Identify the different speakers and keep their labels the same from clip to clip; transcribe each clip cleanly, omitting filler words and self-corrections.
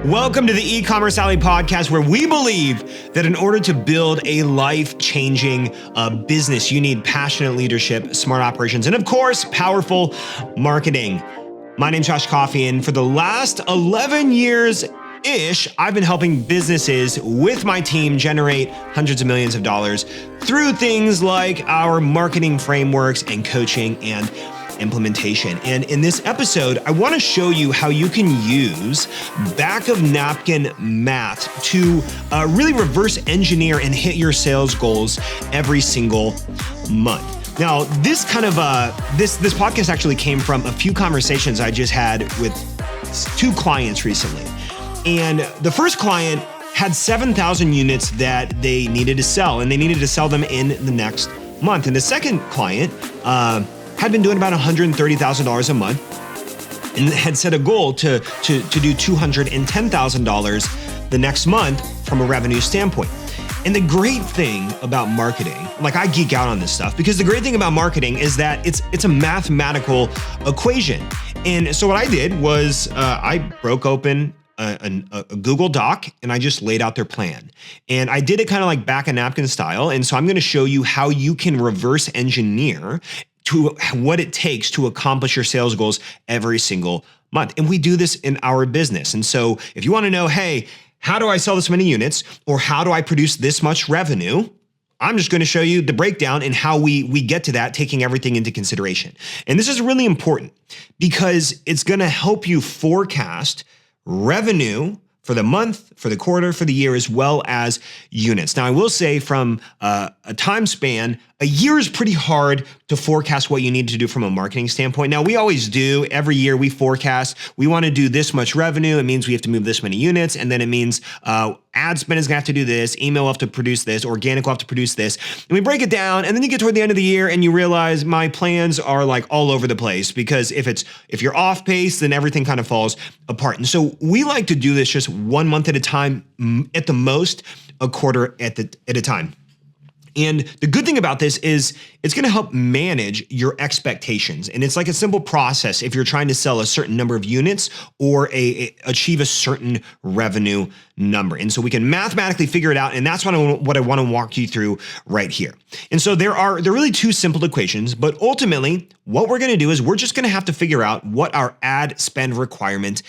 Speaker 1: Welcome to the Ecommerce Alley podcast, where we believe that in order to build a life-changing business, you need passionate leadership, smart operations, and of course, powerful marketing. My name's Josh Coffey, and for the last 11 years-ish, I've been helping businesses with my team generate hundreds of millions of dollars through things like our marketing frameworks and coaching and implementation. And in this episode, I want to show you how you can use Back-Of-Napkin math to really reverse engineer and hit your sales goals every single month. Now, this podcast actually came from a few conversations I just had with two clients recently. And the first client had 7,000 units that they needed to sell, and they needed to sell them in the next month. And the second client had been doing about $130,000 a month and had set a goal to do $210,000 the next month from a revenue standpoint. And the great thing about marketing, like I geek out on this stuff, because the great thing about marketing is that it's a mathematical equation. And so what I did was I broke open a Google Doc and I just laid out their plan. And I did it kind of like Back-Of-Napkin style. And so I'm going to show you how you can reverse engineer to what it takes to accomplish your sales goals every single month. And we do this in our business. And so if you want to know, hey, how do I sell this many units, or how do I produce this much revenue? I'm just going to show you the breakdown and how we get to that, taking everything into consideration. And this is really important because it's going to help you forecast revenue for the month, for the quarter, for the year, as well as units. Now, I will say from a time span, a year is pretty hard to forecast what you need to do from a marketing standpoint. Now, we always do. Every year we forecast, we want to do this much revenue. It means we have to move this many units. And then it means ad spend is going to have to do this, email will have to produce this, organic will have to produce this. And we break it down, and then you get toward the end of the year and you realize my plans are like all over the place, because if you're off pace, then everything kind of falls apart. And so we like to do this just 1 month at a time, at the most, a quarter at a time. And the good thing about this is it's going to help manage your expectations. And it's like a simple process if you're trying to sell a certain number of units or achieve a certain revenue number. And so we can mathematically figure it out. And that's what I want to walk you through right here. And so there are really two simple equations, but ultimately what we're going to do is we're just going to have to figure out what our ad spend requirement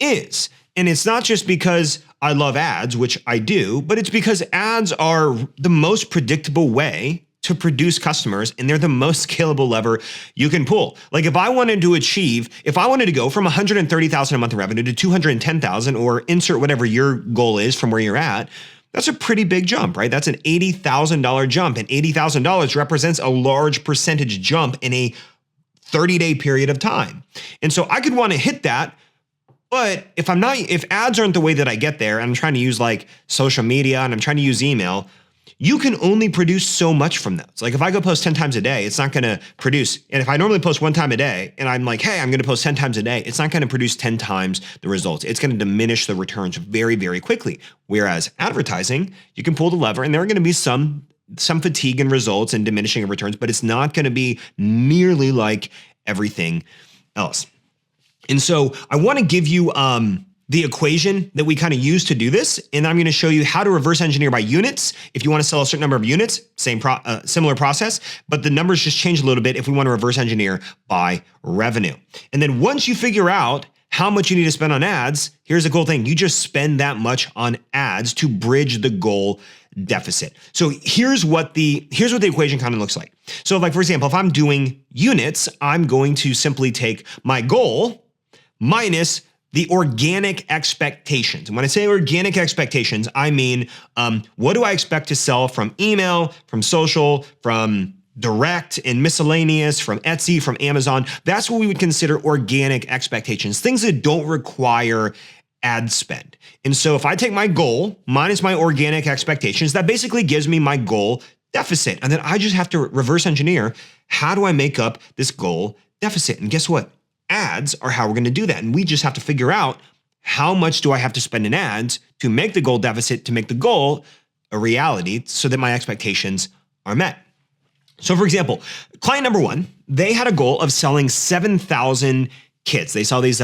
Speaker 1: is. And it's not just because I love ads, which I do, but it's because ads are the most predictable way to produce customers, and they're the most scalable lever you can pull. Like if I wanted to go from 130,000 a month in revenue to 210,000, or insert whatever your goal is from where you're at, that's a pretty big jump, right? That's an $80,000 jump, and $80,000 represents a large percentage jump in a 30-day period of time. And so I could want to hit that. But if ads aren't the way that I get there, and I'm trying to use like social media and I'm trying to use email, you can only produce so much from those. Like if I go post 10 times a day, it's not going to produce. And if I normally post 1 time a day and I'm like, hey, I'm going to post 10 times a day, it's not going to produce 10 times the results. It's going to diminish the returns very, very quickly. Whereas advertising, you can pull the lever and there are going to be some fatigue in results and diminishing of returns, but it's not going to be nearly like everything else. And so I want to give you the equation that we kind of use to do this. And I'm going to show you how to reverse engineer by units. If you want to sell a certain number of units, similar process, but the numbers just change a little bit if we want to reverse engineer by revenue. And then once you figure out how much you need to spend on ads, here's the cool thing. You just spend that much on ads to bridge the goal deficit. So here's what the equation kind of looks like. So like, for example, if I'm doing units, I'm going to simply take my goal minus the organic expectations. And when I say organic expectations, I mean, what do I expect to sell from email, from social, from direct and miscellaneous, from Etsy, from Amazon? That's what we would consider organic expectations, things that don't require ad spend. And so if I take my goal minus my organic expectations, that basically gives me my goal deficit. And then I just have to reverse engineer, how do I make up this goal deficit? And guess what? Ads are how we're going to do that. And we just have to figure out, how much do I have to spend in ads to make the goal deficit, to make the goal a reality so that my expectations are met. So for example, client number one, they had a goal of selling 7,000 kits. They saw these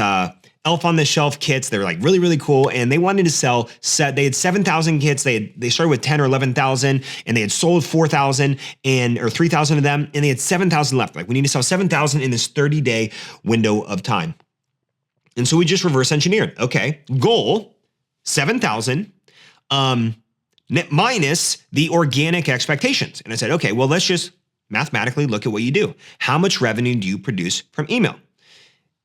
Speaker 1: elf on the shelf kits. They're like really, really cool. And they wanted to sell they had 7,000 kits. They started with 10 or 11,000 and they had sold 4,000 or 3,000 of them. And they had 7,000 left. Like we need to sell 7,000 in this 30-day window of time. And so we just reverse engineered. Okay, goal, 7,000 minus the organic expectations. And I said, okay, well, let's just mathematically look at what you do. How much revenue do you produce from email?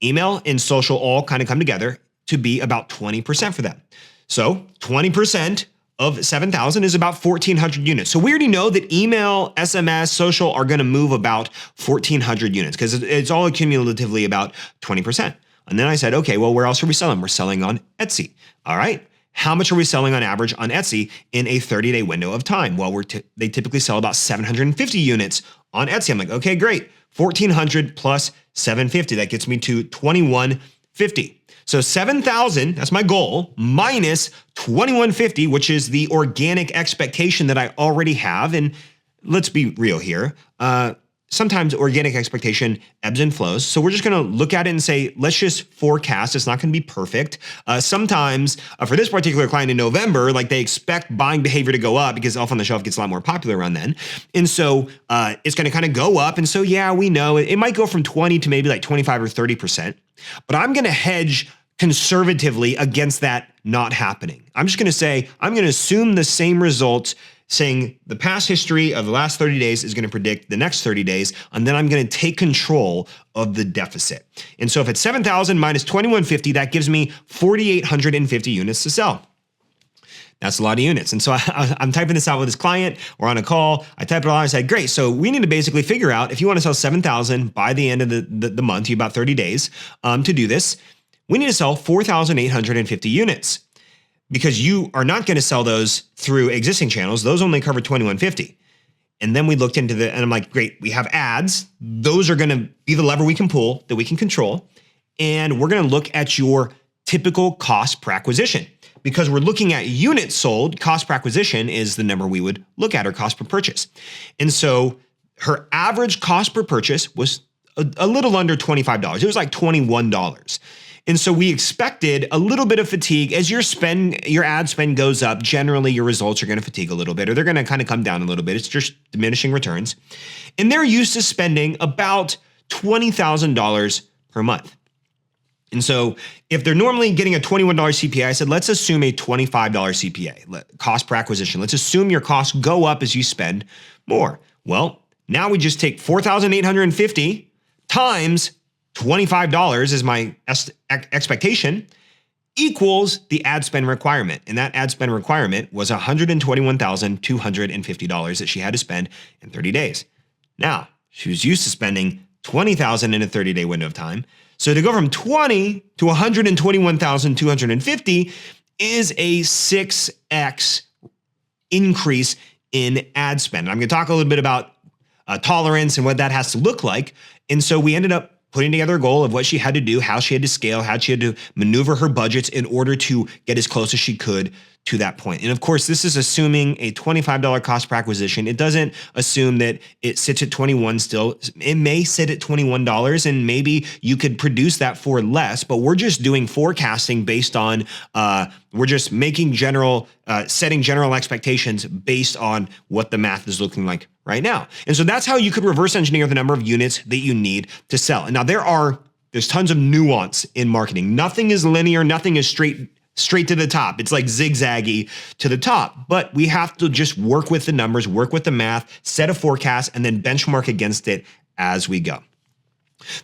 Speaker 1: Email and social all kind of come together to be about 20% for them. So 20% of 7,000 is about 1,400 units. So we already know that email, SMS, social are going to move about 1,400 units because it's all cumulatively about 20%. And then I said, okay, well, where else are we selling? We're selling on Etsy. All right. How much are we selling on average on Etsy in a 30-day window of time? Well, they typically sell about 750 units on Etsy. I'm like, okay, great. 1,400 plus 750. That gets me to 2,150. So 7,000, that's my goal, minus 2,150, which is the organic expectation that I already have. And let's be real here. Sometimes organic expectation ebbs and flows. So we're just going to look at it and say, let's just forecast. It's not going to be perfect. Sometimes for this particular client in November, like they expect buying behavior to go up because Elf on the Shelf gets a lot more popular around then. And so it's going to kind of go up. And so, yeah, we know it might go from 20 to maybe like 25 or 30%, but I'm going to hedge conservatively against that not happening. I'm just going to say, I'm going to assume the same results, saying the past history of the last 30 days is going to predict the next 30 days, and then I'm going to take control of the deficit. And so if it's 7,000 minus 2,150, that gives me 4,850 units to sell. That's a lot of units. And so I'm typing this out with this client. We're on a call. I type it all out. I said, great. So we need to basically figure out if you want to sell 7,000 by the end of the month, you have about 30 days to do this. We need to sell 4,850 units. Because you are not going to sell those through existing channels. Those only cover 2,150. And then we looked into and I'm like, great, we have ads. Those are going to be the lever we can pull that we can control. And we're going to look at your typical cost per acquisition. Because we're looking at units sold, cost per acquisition is the number we would look at, or cost per purchase. And so her average cost per purchase was a little under $25. It was like $21. And so we expected a little bit of fatigue as your ad spend goes up. Generally, your results are going to fatigue a little bit, or they're going to kind of come down a little bit. It's just diminishing returns. And they're used to spending about $20,000 per month. And so if they're normally getting a $21 CPA, I said, let's assume a $25 CPA, cost per acquisition. Let's assume your costs go up as you spend more. Well, now we just take 4,850 times $25 is my expectation, equals the ad spend requirement. And that ad spend requirement was $121,250 that she had to spend in 30 days. Now, she was used to spending $20,000 in a 30-day window of time. So to go from 20 to 121,250 is a 6x increase in ad spend. I'm going to talk a little bit about tolerance and what that has to look like. And so we ended up putting together a goal of what she had to do, how she had to scale, how she had to maneuver her budgets in order to get as close as she could to that point. And of course, this is assuming a $25 cost per acquisition. It doesn't assume that it sits at 21 still. It may sit at $21 and maybe you could produce that for less, but we're just doing forecasting based on, we're just making setting general expectations based on what the math is looking like right now. And so that's how you could reverse engineer the number of units that you need to sell. And now there's tons of nuance in marketing. Nothing is linear, nothing is straight to the top. It's like zigzaggy to the top, but we have to just work with the numbers, work with the math, set a forecast, and then benchmark against it as we go.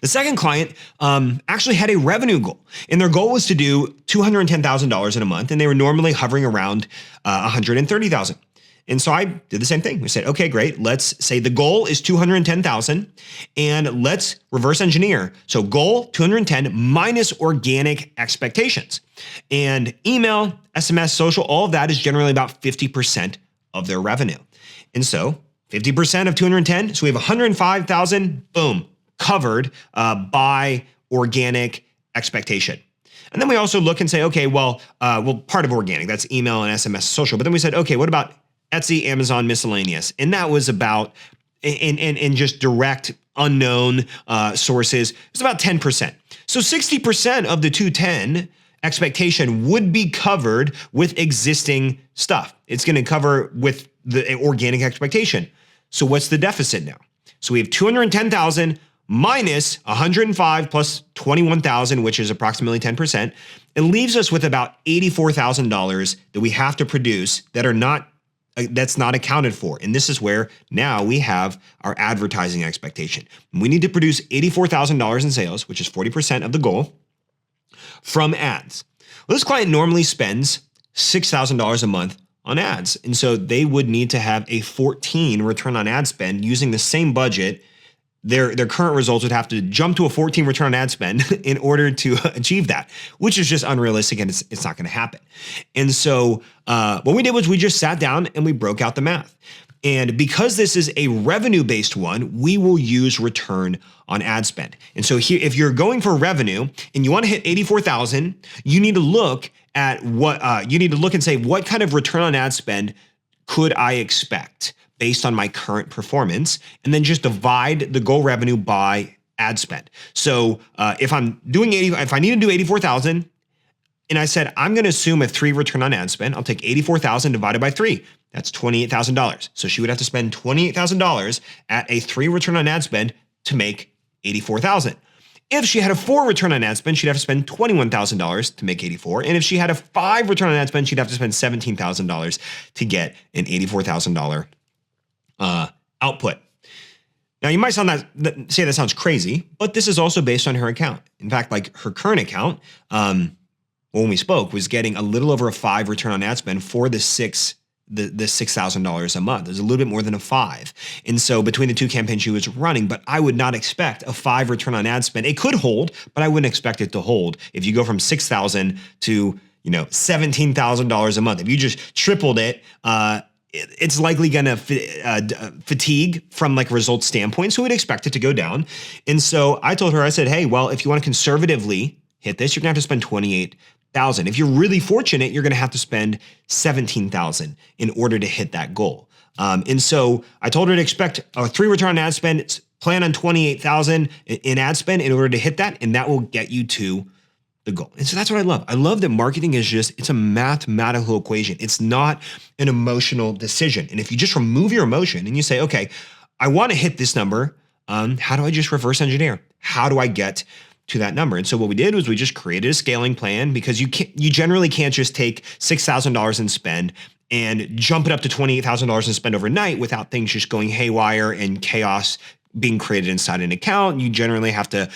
Speaker 1: The second client actually had a revenue goal, and their goal was to do $210,000 in a month, and they were normally hovering around $130,000. And so I did the same thing. We said, okay, great. Let's say the goal is 210,000 and let's reverse engineer. So goal 210 minus organic expectations. And email, SMS, social, all of that is generally about 50% of their revenue. And so 50% of 210, so we have 105,000, boom, covered by organic expectation. And then we also look and say, okay, well, part of organic, that's email and SMS, social. But then we said, okay, what about Etsy, Amazon, miscellaneous? And that was about, in just direct unknown sources, it's about 10%. So 60% of the 210 expectation would be covered with existing stuff. It's going to cover with the organic expectation. So what's the deficit now? So we have 210,000 minus 105 plus 21,000, which is approximately 10%. It leaves us with about $84,000 that we have to produce that's not accounted for. And this is where now we have our advertising expectation. We need to produce $84,000 in sales, which is 40% of the goal, from ads. Well, this client normally spends $6,000 a month on ads. And so they would need to have a 14 return on ad spend using the same budget. Their current results would have to jump to a 14 return on ad spend in order to achieve that, which is just unrealistic and it's not going to happen. And so what we did was we just sat down and we broke out the math. And because this is a revenue-based one, we will use return on ad spend. And so here, if you're going for revenue and you want to hit 84,000, you need to look at and say, what kind of return on ad spend could I expect based on my current performance? And then just divide the goal revenue by ad spend. So if I need to do 84,000, and I said, I'm going to assume a 3 return on ad spend, I'll take 84,000 divided by 3. That's $28,000. So she would have to spend $28,000 at a 3 return on ad spend to make 84,000. If she had a 4 return on ad spend, she'd have to spend $21,000 to make 84. And if she had a 5 return on ad spend, she'd have to spend $17,000 to get an $84,000 output. Now you might say that sounds crazy, but this is also based on her account. In fact, like her current account, when we spoke, was getting a little over a 5 return on ad spend for the $6,000 a month. It was a little bit more than a 5. And so between the 2 campaigns she was running, but I would not expect a 5 return on ad spend. It could hold, but I wouldn't expect it to hold if you go from 6,000 to $17,000 a month. If you just tripled it, it's likely going to fatigue from like results standpoint. So we'd expect it to go down. And so I told her, I said, hey, well, if you want to conservatively hit this, you're going to have to spend 28,000. If you're really fortunate, you're going to have to spend 17,000 in order to hit that goal. And so I told her to expect a 3 return on ad spend, plan on 28,000 in ad spend in order to hit that, and that will get you to the goal. And so that's what I love. I love that marketing is it's a mathematical equation. It's not an emotional decision. And if you just remove your emotion and you say, okay, I want to hit this number, how do I just reverse engineer? How do I get to that number? And so what we did was we just created a scaling plan, because you generally can't just take $6,000 in spend and jump it up to $28,000 in spend overnight without things just going haywire and chaos being created inside an account. You generally have to,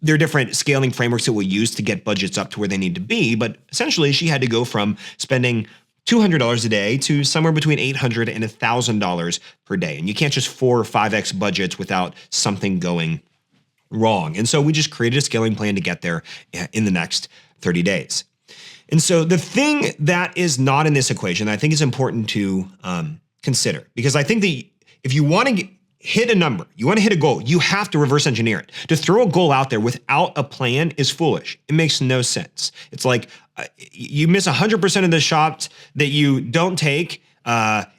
Speaker 1: there are different scaling frameworks that we'll use to get budgets up to where they need to be. But essentially she had to go from spending $200 a day to somewhere between $800 and $1,000 per day. And you can't just 4 or 5x budgets without something going wrong. And so we just created a scaling plan to get there in the next 30 days. And so the thing that is not in this equation, I think is important to consider, because I think that if you want to hit a number, you want to hit a goal, you have to reverse engineer it. To throw a goal out there without a plan is foolish. It makes no sense. It's like you miss 100% of the shots that you don't take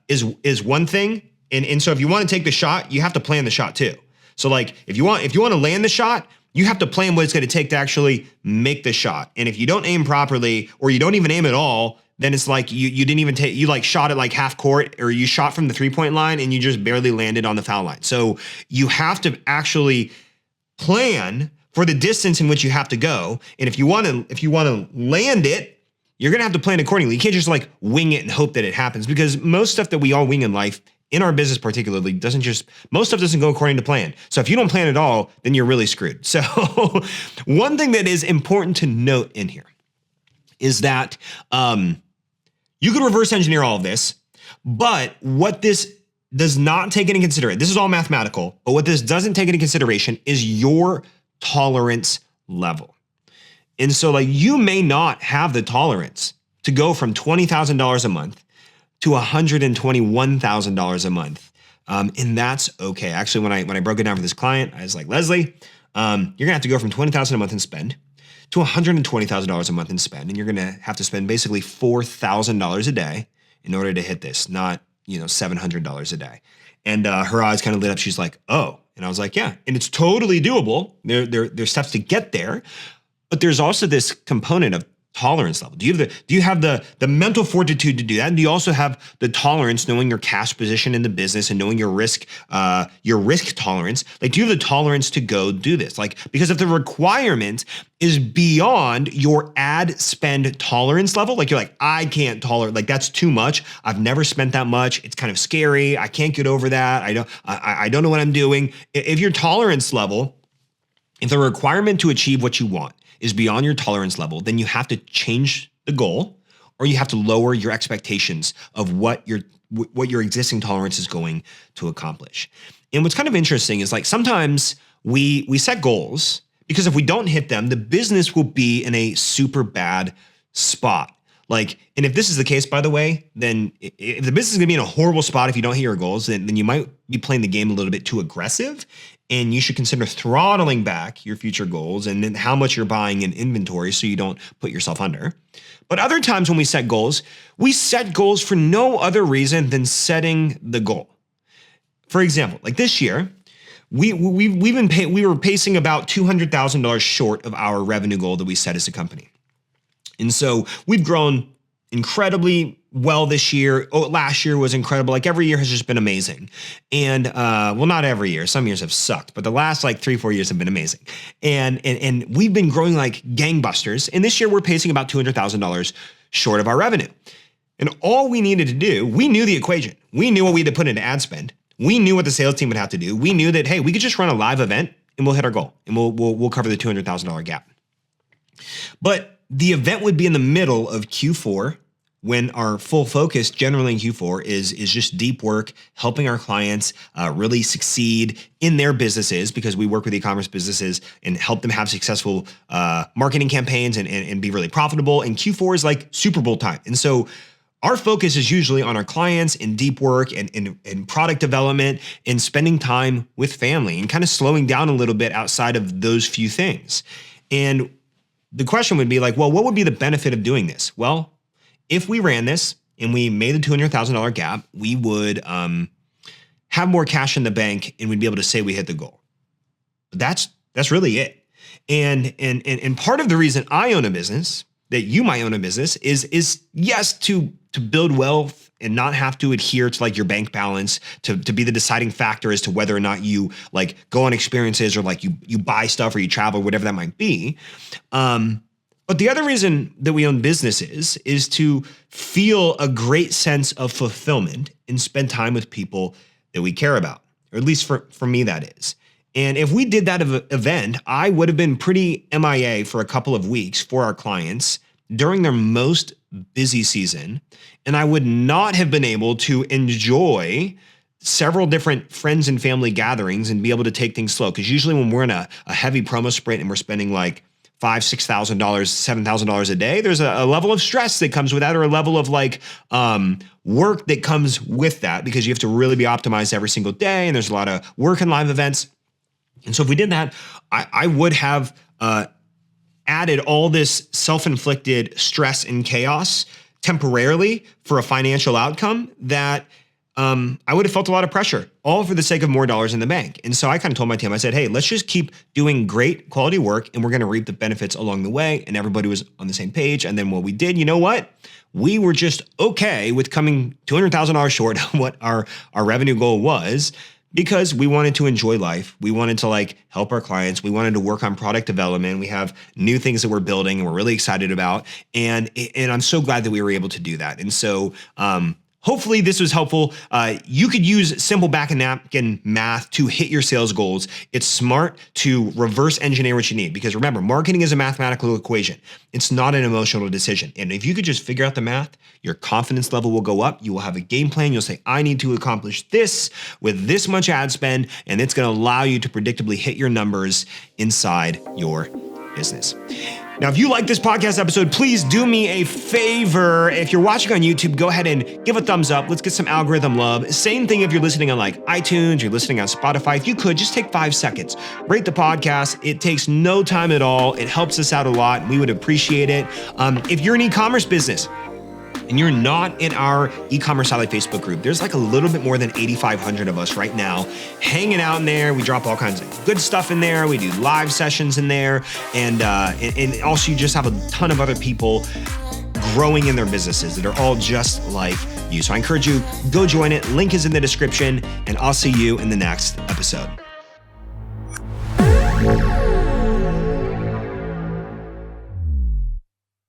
Speaker 1: is one thing. And so if you want to take the shot, you have to plan the shot too. So like if you want to land the shot, you have to plan what it's going to take to actually make the shot. And if you don't aim properly, or you don't even aim at all, then it's like you didn't even take, you like shot at like half court, or you shot from the 3-point line and you just barely landed on the foul line. So you have to actually plan for the distance in which you have to go. And if you want to land it, you're going to have to plan accordingly. You can't just like wing it and hope that it happens, because most stuff that we all wing in life, in our business particularly, most stuff doesn't go according to plan. So if you don't plan at all, then you're really screwed. So one thing that is important to note in here is that you could reverse engineer all of this, but what this does not take into consideration, this is all mathematical, but what this doesn't take into consideration is your tolerance level. And so like you may not have the tolerance to go from $20,000 a month to $121,000 a month. And that's okay. Actually, when I broke it down for this client, I was like, Leslie, you're gonna have to go from $20,000 a month in spend to $120,000 a month in spend. And you're gonna have to spend basically $4,000 a day in order to hit this, not $700 a day. And her eyes kind of lit up. She's like, oh. And I was like, yeah. And it's totally doable. There's steps to get there. But there's also this component of tolerance level. Do you have the mental fortitude to do that? And do you also have the tolerance, knowing your cash position in the business and knowing your risk tolerance? Like, do you have the tolerance to go do this? Like, because if the requirement is beyond your ad spend tolerance level, like you're like, I can't tolerate, like that's too much. I've never spent that much. It's kind of scary. I can't get over that. I don't know what I'm doing. If your tolerance level, if the requirement to achieve what you want is beyond your tolerance level, then you have to change the goal, or you have to lower your expectations of what your existing tolerance is going to accomplish. And what's kind of interesting is, like, sometimes we set goals because if we don't hit them, the business will be in a super bad spot. Like, and if this is the case, by the way, then if the business is gonna be in a horrible spot if you don't hit your goals, then you might be playing the game a little bit too aggressive. And you should consider throttling back your future goals and then how much you're buying in inventory so you don't put yourself under. But other times when we set goals for no other reason than setting the goal. For example, like this year, we were pacing about $200,000 short of our revenue goal that we set as a company. And so we've grown incredibly well this year. Last year was incredible. Like, every year has just been amazing. And well, not every year. Some years have sucked, but the last like 3-4 years have been amazing. And we've been growing like gangbusters. And this year we're pacing about $200,000 short of our revenue. And all we needed to do, we knew the equation. We knew what we had to put into ad spend. We knew what the sales team would have to do. We knew that, hey, we could just run a live event and we'll hit our goal and we'll cover the $200,000 gap. But the event would be in the middle of Q4, when our full focus generally in Q4 is just deep work, helping our clients really succeed in their businesses, because we work with e-commerce businesses and help them have successful marketing campaigns and be really profitable. And Q4 is like Super Bowl time. And so our focus is usually on our clients and deep work and product development and spending time with family and kind of slowing down a little bit outside of those few things. And the question would be like, well, what would be the benefit of doing this? Well, if we ran this and we made the $200,000 gap, we would have more cash in the bank and we'd be able to say we hit the goal. But that's really it. And part of the reason I own a business, that you might own a business, is yes, to build wealth and not have to adhere to like your bank balance to be the deciding factor as to whether or not you like go on experiences or like you buy stuff or you travel, whatever that might be. But the other reason that we own businesses is to feel a great sense of fulfillment and spend time with people that we care about, or at least for me, that is. And if we did that event, I would have been pretty MIA for a couple of weeks for our clients during their most busy season. And I would not have been able to enjoy several different friends and family gatherings and be able to take things slow. Because usually when we're in a heavy promo sprint and we're spending like $5,000, $6,000, $7,000 a day, there's a level of stress that comes with that, or a level of like work that comes with that, because you have to really be optimized every single day. And there's a lot of work and live events. And so if we did that, I would have added all this self-inflicted stress and chaos temporarily for a financial outcome that I would have felt a lot of pressure, all for the sake of more dollars in the bank. And so I kind of told my team, I said, hey, let's just keep doing great quality work and we're going to reap the benefits along the way. And everybody was on the same page. And then what we did, you know what? We were just okay with coming $200,000 short of what our revenue goal was, because we wanted to enjoy life. We wanted to like help our clients. We wanted to work on product development. We have new things that we're building and we're really excited about. And I'm so glad that we were able to do that. And so hopefully this was helpful. You could use simple back-of-napkin math to hit your sales goals. It's smart to reverse engineer what you need, because remember, marketing is a mathematical equation. It's not an emotional decision. And if you could just figure out the math, your confidence level will go up. You will have a game plan. You'll say, I need to accomplish this with this much ad spend, and it's going to allow you to predictably hit your numbers inside your business. Now, if you like this podcast episode, please do me a favor. If you're watching on YouTube, go ahead and give a thumbs up. Let's get some algorithm love. Same thing if you're listening on like iTunes, you're listening on Spotify. If you could, just take 5 seconds. Rate the podcast. It takes no time at all. It helps us out a lot. We would appreciate it. If you're an e-commerce business, and you're not in our Ecommerce Alley Facebook group, there's like a little bit more than 8,500 of us right now hanging out in there. We drop all kinds of good stuff in there. We do live sessions in there. And also you just have a ton of other people growing in their businesses that are all just like you. So I encourage you, go join it. Link is in the description, and I'll see you in the next episode.